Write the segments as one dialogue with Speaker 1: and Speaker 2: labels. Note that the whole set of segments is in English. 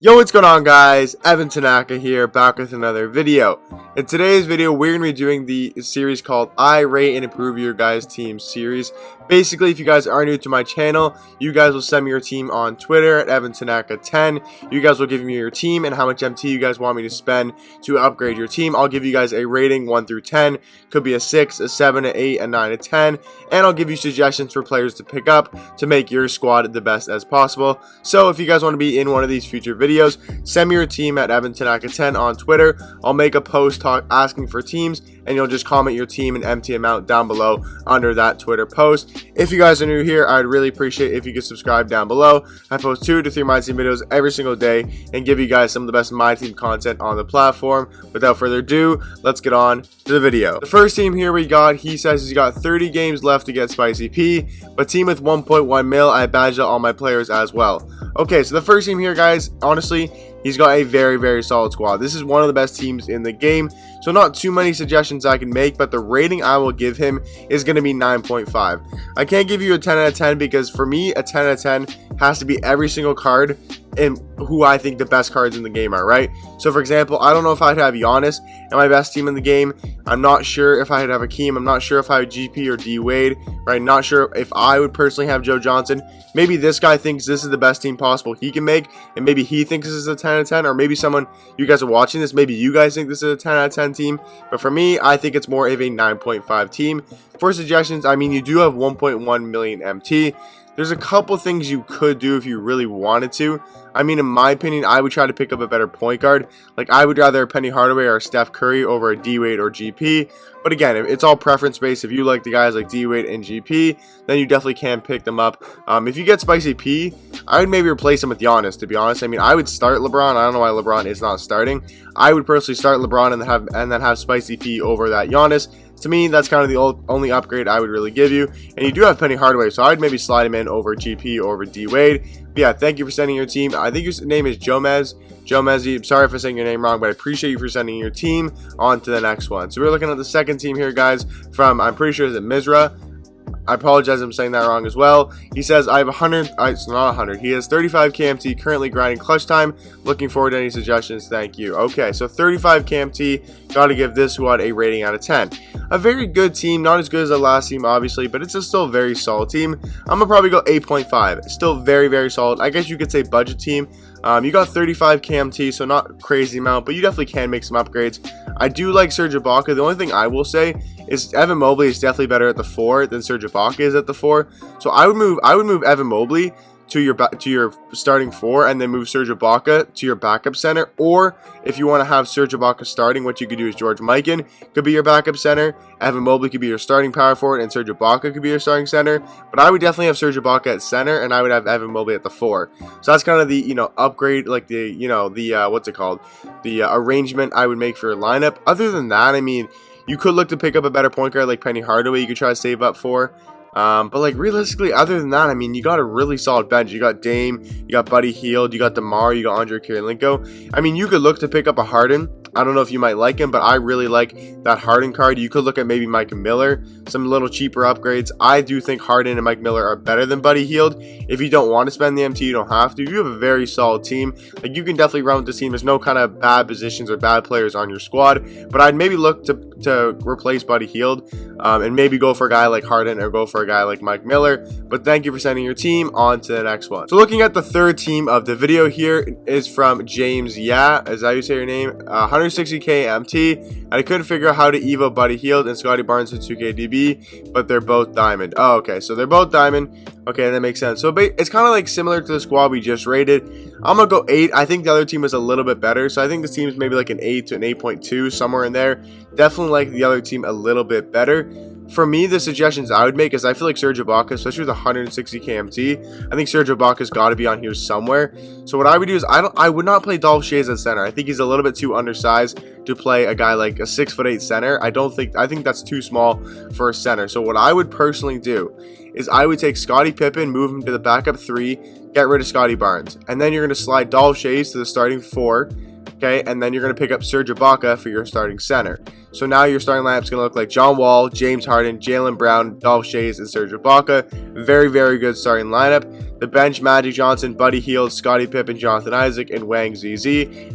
Speaker 1: Yo, what's going on, guys? Evan Tanaka here, back with another video. In today's video, we're going to be doing the series called I Rate and Improve Your Guys' Team series. Basically, if you guys are new to my channel, you guys will send me your team on Twitter at EvanTanaka10. You guys will give me your team and how much MT you guys want me to spend to upgrade your team. I'll give you guys a rating 1 through 10. Could be a 6, a 7, an 8, a 9, a 10. And I'll give you suggestions for players to pick up to make your squad the best as possible. So if you guys want to be in one of these future videos, send me your team at EvanTanaka10 on Twitter. I'll make a post asking for teams, and you'll just comment your team and empty amount down below under that Twitter post. If you guys are new here, I'd really appreciate if you could subscribe down below. I post 2 to 3 Myteam videos every single day and give you guys some of the best Myteam content on the platform. Without further ado, let's get on to the video. The first team here we got, he says he's got 30 games left to get Spicy P, but team with 1.1 mil, I badged out all my players as well. Okay, so the first team here, guys, honestly, he's got a very solid squad. This is one of the best teams in the game, so not too many suggestions I can make, but the rating I will give him is going to be 9.5. I can't give you a 10 out of 10 because for me, a 10 out of 10 has to be every single card and who I think the best cards in the game are, right? So for example, I don't know if I'd have Giannis and my best team in the game. I'm not sure if I'd have Akeem. I'm not sure if I would GP or D Wade, right? Not sure if I would personally have Joe Johnson. Maybe this guy thinks this is the best team possible he can make, and maybe he thinks this is a 10 out of 10, or maybe someone, you guys are watching this, maybe you guys think this is a 10 out of 10 team, but for me, I think it's more of a 9.5 team. For suggestions, I mean, you do have 1.1 million MT. There's a couple things you could do if you really wanted to. I mean, in my opinion, I would try to pick up a better point guard. Like, I would rather Penny Hardaway or Steph Curry over a D-Wade or GP. But again, it's all preference based. If you like the guys like D-Wade and GP, then you definitely can pick them up. If you get Spicy P, I would maybe replace him with Giannis, to be honest. I mean, I would start LeBron. I don't know why LeBron is not starting. I would personally start LeBron and then have Spicy P over that Giannis. To me, that's kind of the only upgrade I would really give you. And you do have Penny Hardaway, so I'd maybe slide him in over GP or over D-Wade. But yeah, thank you for sending your team. I think your name is Jomez. I'm sorry for saying your name wrong, but I appreciate you for sending your team on to the next one. So we're looking at the second team here, guys, from, I'm pretty sure, is it Mizra? I apologize, I'm saying that wrong as well. He says, I have 100, it's not 100. He has 35 KMT, currently grinding clutch time. Looking forward to any suggestions. Thank you. Okay, so 35 KMT. Got to give this squad a rating out of 10. A very good team, not as good as the last team, obviously, but it's still a very solid team. I'm going to probably go 8.5. Still very solid. I guess you could say budget team. You got 35 KMT, so not crazy amount, but you definitely can make some upgrades. I do like Serge Ibaka. The only thing I will say is Evan Mobley is definitely better at the 4 than Serge Ibaka is at the 4. So I would move Evan Mobley to your starting 4 and then move Serge Ibaka to your backup center. Or if you want to have Serge Ibaka starting, what you could do is George Mikan could be your backup center, Evan Mobley could be your starting power forward, and Serge Ibaka could be your starting center. But I would definitely have Serge Ibaka at center, and I would have Evan Mobley at the 4. So that's kind of the upgrade, like the what's it called, the arrangement I would make for your lineup. Other than that, I mean, you could look to pick up a better point guard like Penny Hardaway. You could try to save up for. But like realistically, other than that, I mean, you got a really solid bench. You got Dame, you got Buddy Hield, you got DeMar, you got Andre Kirilenko. I mean, you could look to pick up a Harden. I don't know if you might like him, but I really like that Harden card. You could look at maybe Mike Miller, some little cheaper upgrades. I do think Harden and Mike Miller are better than Buddy Hield. If you don't want to spend the MT, you don't have to. You have a very solid team. Like, you can definitely run with this team. There's no kind of bad positions or bad players on your squad, but I'd maybe look to replace Buddy Hield and maybe go for a guy like Harden or go for a guy like Mike Miller. But thank you for sending your team on to the next one. So looking at the third team of the video here is from James. Yeah, is that how you say your name? 160k MT, and I couldn't figure out how to evo Buddy Hield and Scotty Barnes to 2k DB, but they're both diamond. Oh, okay, so they're both diamond. Okay, that makes sense. So it's kind of like similar to the squad we just rated. I'm gonna go 8. I think the other team was a little bit better, so I think this team is maybe like an 8 to an 8.2, somewhere in there. Definitely like the other team a little bit better. For me, the suggestions I would make is I feel like Serge Ibaka, especially with 160 KMT, I think Serge Ibaka's got to be on here somewhere. So what I would do is I would not play Dolph Schayes at center. I think he's a little bit too undersized to play a guy like a 6'8" center. I think that's too small for a center. So what I would personally do is I would take Scottie Pippen, move him to the backup 3, get rid of Scotty Barnes, and then you're going to slide Dolph Schayes to the starting 4. Okay, and then you're going to pick up Serge Ibaka for your starting center. So now your starting lineup is going to look like John Wall, James Harden, Jaylen Brown, Dolph Schayes, and Serge Ibaka. Very, very good starting lineup. The bench, Magic Johnson, Buddy Hield, Scottie Pippen, Jonathan Isaac, and Wang ZZ.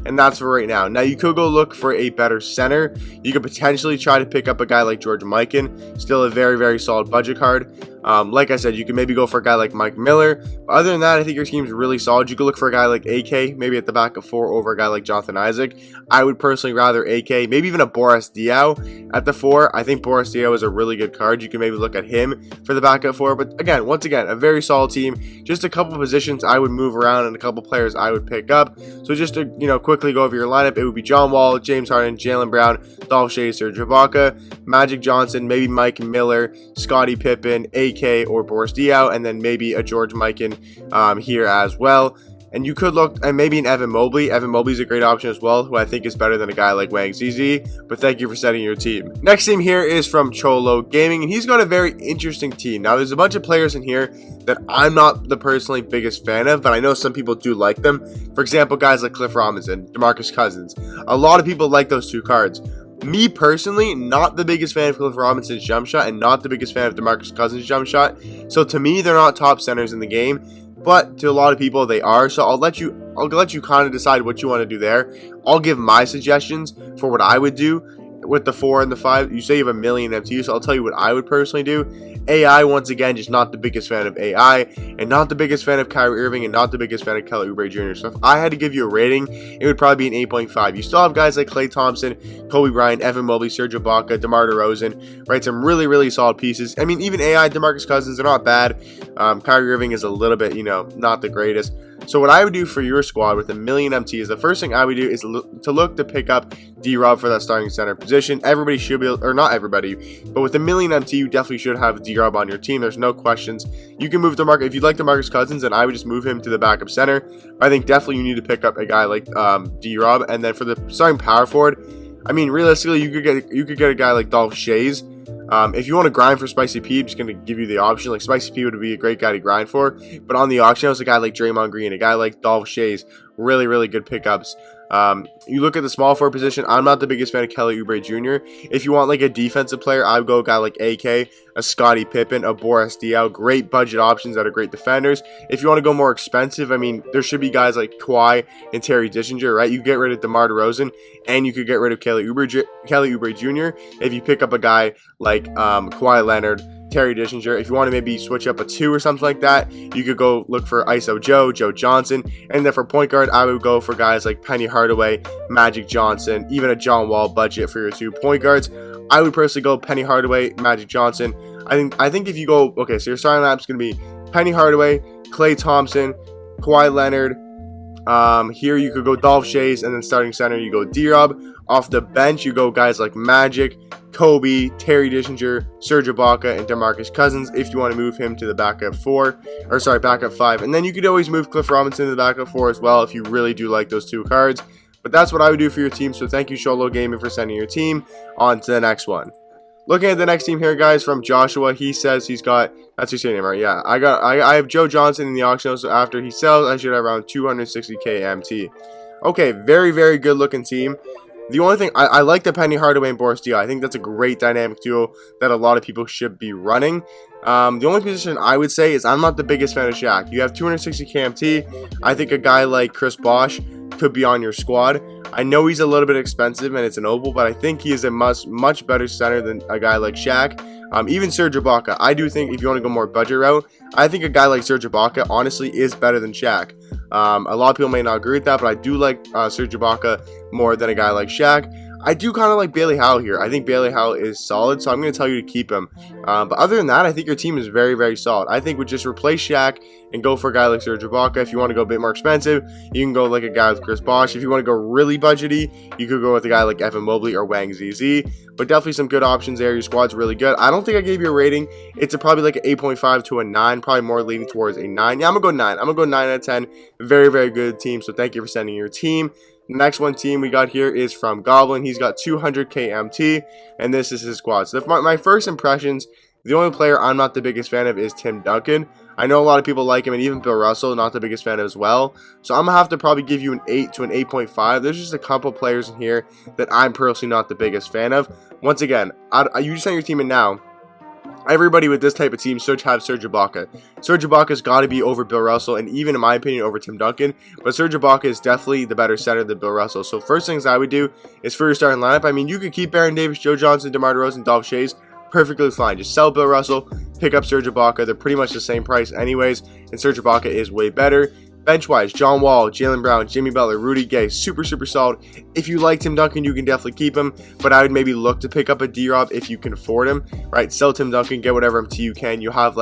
Speaker 1: And that's for right now. Now you could go look for a better center. You could potentially try to pick up a guy like George Mikan. Still a very, very solid budget card. Like I said, you can maybe go for a guy like Mike Miller. But other than that, I think your team's really solid. You could look for a guy like AK, maybe at the back of 4 over a guy like Jonathan Isaac. I would personally rather AK, maybe even a Boris Diaw at the 4. I think Boris Diaw is a really good card. You can maybe look at him for the back at 4. But again, once again, a very solid team. Just a couple positions I would move around and a couple players I would pick up. So just to quickly go over your lineup, it would be John Wall, James Harden, Jaylen Brown, Dolph Schayes, Serge Ibaka, Magic Johnson, maybe Mike Miller, Scottie Pippen, AK, or Boris Diaw, and then maybe a George Mikan here as well. And you could look at maybe an Evan Mobley. Evan Mobley's a great option as well, who I think is better than a guy like Wang ZZ. But thank you for setting your team. Next team here is from Cholo Gaming, and he's got a very interesting team. Now, there's a bunch of players in here that I'm not the personally biggest fan of, but I know some people do like them. For example, guys like Cliff Robinson, DeMarcus Cousins. A lot of people like those two cards. Me personally, not the biggest fan of Cliff Robinson's jump shot and not the biggest fan of DeMarcus Cousins' jump shot. So to me, they're not top centers in the game, but to a lot of people they are. So I'll let you kind of decide what you want to do there. I'll give my suggestions for what I would do with the 4 and the 5. You say you have a million MTU, so I'll tell you what I would personally do. AI, once again, just not the biggest fan of AI, and not the biggest fan of Kyrie Irving, and not the biggest fan of Kelly Oubre Jr. So if I had to give you a rating, it would probably be an 8.5. You still have guys like Klay Thompson, Kobe Bryant, Evan Mobley, Serge Ibaka, DeMar DeRozan, right? Some really, really solid pieces. I mean, even AI, DeMarcus Cousins, they're not bad. Kyrie Irving is a little bit, not the greatest. So what I would do for your squad with a million MT is the first thing I would do is to look to pick up D-Rob for that starting center position. Everybody should be, or not everybody, but with a million MT, you definitely should have D-Rob on your team. There's no questions. You can move DeMarcus, if you'd like DeMarcus Cousins, then I would just move him to the backup center. I think definitely you need to pick up a guy like D-Rob, and then for the starting power forward, I mean, realistically, you could get a guy like Dolph Schayes. If you want to grind for Spicy P, I'm just going to give you the option. Like, Spicy P would be a great guy to grind for. But on the auction house, a guy like Draymond Green, a guy like Dolph Schayes, really, really good pickups. You look at the small forward position, I'm not the biggest fan of Kelly Oubre Jr. If you want like a defensive player, I would go a guy like AK, a Scottie Pippen, a Boris Diaw. Great budget options that are great defenders. If you want to go more expensive, I mean, there should be guys like Kawhi and Terry Dishinger, right? You get rid of DeMar DeRozan, and you could get rid of Kelly Oubre Jr. if you pick up a guy like Kawhi Leonard, Terry Dishinger. If you want to maybe switch up a 2 or something like that, you could go look for ISO Joe Johnson. And then for point guard, I would go for guys like Penny Hardaway, Magic Johnson, even a John Wall budget for your 2 point guards. I would personally go Penny Hardaway, Magic Johnson. I think if you go, okay, so your starting lineup is going to be Penny Hardaway, Klay Thompson, Kawhi Leonard. Here you could go Dolph Schayes, and then starting center you go D-Rob. Off the bench you go guys like Magic, Kobe, Terry Dishinger, Serge Ibaka, and DeMarcus Cousins if you want to move him to the backup 5. And then you could always move Cliff Robinson to the backup 4 as well if you really do like those 2 cards. But that's what I would do for your team. So thank you, Cholo Gaming, for sending your team. On to the next one. Looking at the next team here, guys, from Joshua, he says he's got, that's your name, right? Yeah, I have Joe Johnson in the auction, so after he sells, I should have around 260k MT. Okay, very, very good looking team. The only thing, I like the Penny Hardaway and Boris Diaw. I think that's a great dynamic duo that a lot of people should be running. The only position I would say is I'm not the biggest fan of Shaq. You have 260k MT. I think a guy like Chris Bosh could be on your squad. I know he's a little bit expensive and it's an opal, but I think he is a much better center than a guy like Shaq. Even Serge Ibaka, I do think if you want to go more budget route, I think a guy like Serge Ibaka honestly is better than Shaq. A lot of people may not agree with that, but I do like Serge Ibaka more than a guy like Shaq. I do kind of like Bailey Howell here. I think Bailey Howell is solid, so I'm going to tell you to keep him. But other than that, I think your team is very, very solid. I think we just replace Shaq and go for a guy like Serge Ibaka. If you want to go a bit more expensive, you can go like a guy with Chris Bosh. If you want to go really budgety, you could go with a guy like Evan Mobley or Wang ZZ. But definitely some good options there. Your squad's really good. I don't think I gave you a rating. It's probably like an 8.5 to a 9, probably more leaning towards a 9. Yeah, I'm going to go 9. I'm going to go 9 out of 10. Very, very good team. So thank you for sending your team. The next one team we got here is from Goblin. He's got 200k MT, and this is his squad. So my first impressions, the only player I'm not the biggest fan of is Tim Duncan. I know a lot of people like him, and even Bill Russell, not the biggest fan of as well. So I'm going to have to probably give you an 8 to an 8.5. There's just a couple players in here that I'm personally not the biggest fan of. Once again, you send your team in now. Everybody with this type of team should have Serge Ibaka. Serge Ibaka's got to be over Bill Russell, and even in my opinion over Tim Duncan. But Serge Ibaka is definitely the better center than Bill Russell. So first things I would do is for your starting lineup. I mean, you could keep Baron Davis, Joe Johnson, DeMar DeRozan, Dolph Schayes. Perfectly fine. Just sell Bill Russell, pick up Serge Ibaka. They're pretty much the same price anyways, and Serge Ibaka is way better. Bench-wise, John Wall, Jaylen Brown, Jimmy Butler, Rudy Gay, super solid. If you like Tim Duncan, you can definitely keep him, but I would maybe look to pick up a D-Rob if you can afford him, right? Sell Tim Duncan, get whatever MT you can. You have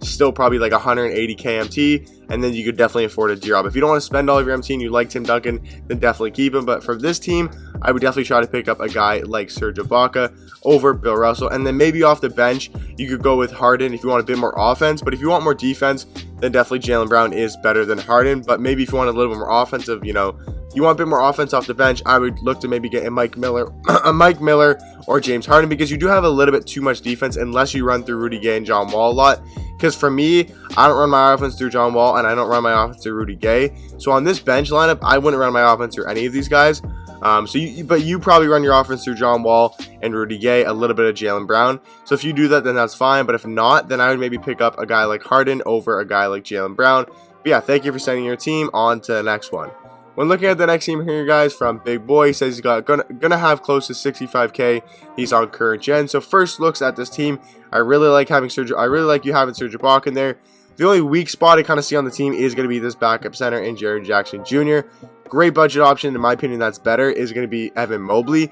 Speaker 1: still probably 180k MT, and then you could definitely afford a D-Rob. If you don't want to spend all of your MT and you like Tim Duncan, then definitely keep him. But for this team, I would definitely try to pick up a guy like Serge Ibaka over Bill Russell, and then maybe off the bench, you could go with Harden if you want a bit more offense. But if you want more defense, then definitely Jaylen Brown is better than Harden. But maybe if you want a little bit more offensive, you want a bit more offense off the bench, I would look to maybe get a Mike Miller or James Harden, because you do have a little bit too much defense unless you run through Rudy Gay and John Wall a lot. Because for me, I don't run my offense through John Wall, and I don't run my offense through Rudy Gay. So on this bench lineup, I wouldn't run my offense through any of these guys. But you probably run your offense through John Wall and Rudy Gay, a little bit of Jaylen Brown. So if you do that, then that's fine. But if not, then I would maybe pick up a guy like Harden over a guy like Jaylen Brown. But yeah, thank you for sending your team. On to the next one. When looking at the next team here, guys, from Big Boy, he says he's gonna have close to 65k. He's on current gen. So first looks at this team, I really like having Serge. I really like you having Serge Ibaka in there. The only weak spot I kind of see on the team is going to be this backup center in Jaren Jackson Jr. Great budget option, in my opinion, that's better, is going to be Evan Mobley.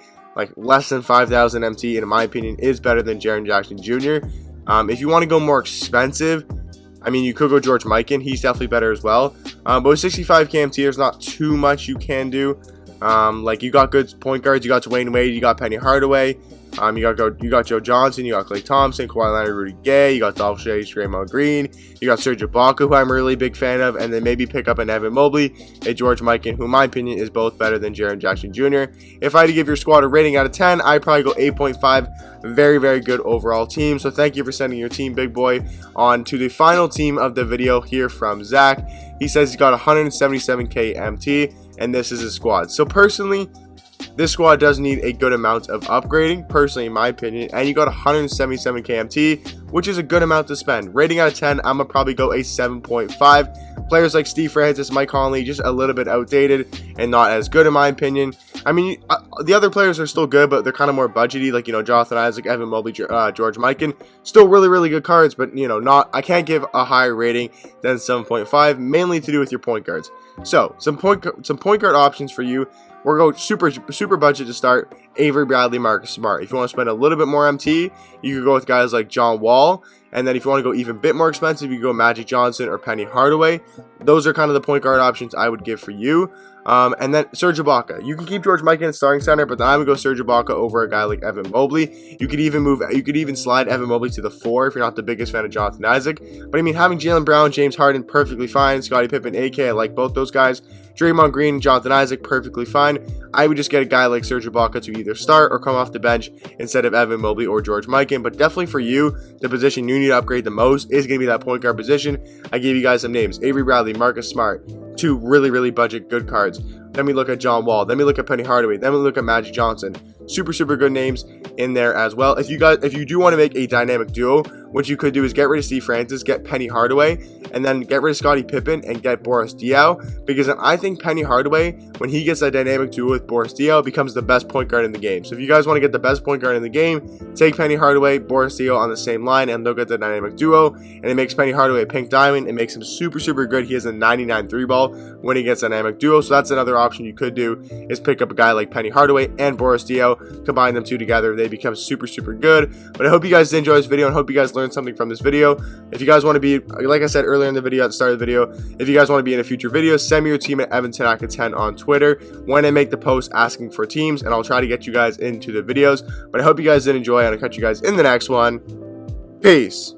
Speaker 1: Less than 5,000 MT, in my opinion, is better than Jaren Jackson Jr. If you want to go more expensive, I mean, you could go George Mikan. He's definitely better as well. But with 65k MT, there's not too much you can do. You got good point guards. You got Dwayne Wade. You got Penny Hardaway. You got Joe Johnson, you got Klay Thompson, Kawhi Leonard, Rudy Gay, you got Dolph Schayes, Draymond Green, you got Serge Ibaka, who I'm a really big fan of, and then maybe pick up an Evan Mobley, a George Mikan, who in my opinion is both better than Jaren Jackson Jr. If I had to give your squad a rating out of 10, I'd probably go 8.5. Very good overall team. So thank you for sending your team, Big Boy. On to the final team of the video here from Zach. He says he's got 177k MT, and this is his squad. So personally, this squad does need a good amount of upgrading, personally in my opinion, and you got 177 KMT, which is a good amount to spend. Rating out of 10, I'm going to probably go a 7.5. Players like Steve Francis, Mike Conley, just a little bit outdated and not as good in my opinion. I mean, the other players are still good, but they're kind of more budgety, like, Jonathan Isaac, Evan Mobley, George Mikan. Still really good cards, but, I can't give a higher rating than 7.5, mainly to do with your point guards. So, some point guard options for you. We're going super budget to start. Avery Bradley, Marcus Smart. If you want to spend a little bit more MT, you could go with guys like John Wall. And then if you want to go even a bit more expensive, you can go Magic Johnson or Penny Hardaway. Those are kind of the point guard options I would give for you. And then Serge Ibaka. You can keep George Mikan in starting center, but then I would go Serge Ibaka over a guy like Evan Mobley. You could even slide Evan Mobley to the 4 if you're not the biggest fan of Jonathan Isaac. But I mean, having Jaylen Brown, James Harden, perfectly fine. Scottie Pippen, AK, I like both those guys. Draymond Green, Jonathan Isaac, perfectly fine. I would just get a guy like Serge Ibaka to either start or come off the bench instead of Evan Mobley or George Mikan. But definitely for you, the position you need to upgrade the most is going to be that point guard position. I gave you guys some names: Avery Bradley, Marcus Smart, two really budget good cards. Then we look at John Wall. Then we look at Penny Hardaway. Then we look at Magic Johnson. Super good names in there as well. If you do want to make a dynamic duo, what you could do is get rid of Steve Francis, get Penny Hardaway, and then get rid of Scottie Pippen and get Boris Diaw, because I think Penny Hardaway, when he gets that dynamic duo with Boris Diaw, becomes the best point guard in the game. So if you guys want to get the best point guard in the game, take Penny Hardaway, Boris Diaw on the same line, and they'll get the dynamic duo, and it makes Penny Hardaway a pink diamond. It makes him super good. He has a 99 3-ball when he gets a dynamic duo. So that's another option you could do, is pick up a guy like Penny Hardaway and Boris Diaw, combine them two together, they become super good. But I hope you guys did enjoy this video and hope you guys learned something from this video. If you guys want to be, like I said earlier in the video, at the start of the video, if you guys want to be in a future video, send me your team at EvanTanaka10 on Twitter when I make the post asking for teams, and I'll try to get you guys into the videos. But I hope you guys did enjoy, and I'll catch you guys in the next one. Peace.